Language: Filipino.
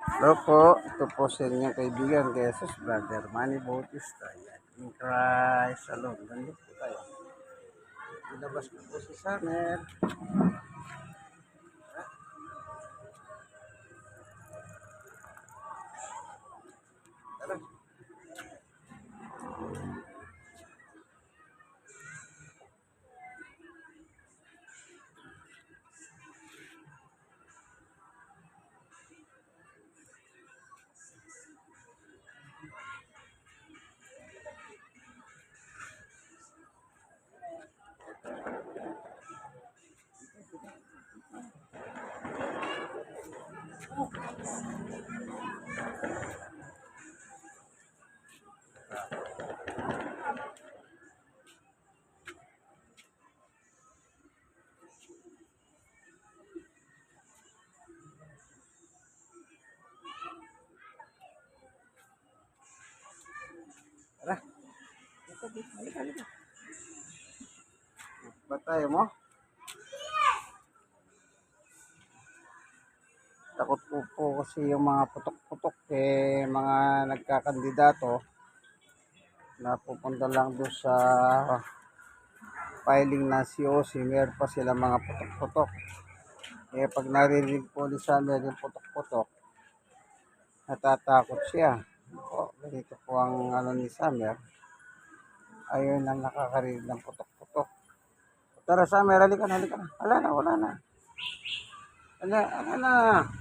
Hello po, ito po sa inyong kaibigan, Jesus Brother Manny Bautista. Yan, in Christ alone. Ganito po tayo. Ilabas ko po si Summer. Tara. Tara. Halika. Ba tayo mo? Takot po kasi yung mga putok-putok mga nagkakandidato na pupunta lang doon sa filing ng COC, meron pa sila mga putok-putok. Pag narinig po ni Summer yung putok-putok, natatakot siya. Ganito po ang ni Summer. Ayun ang nakakarinig ng putok-putok. Tara Summer, halika na. Wala na. Wala na.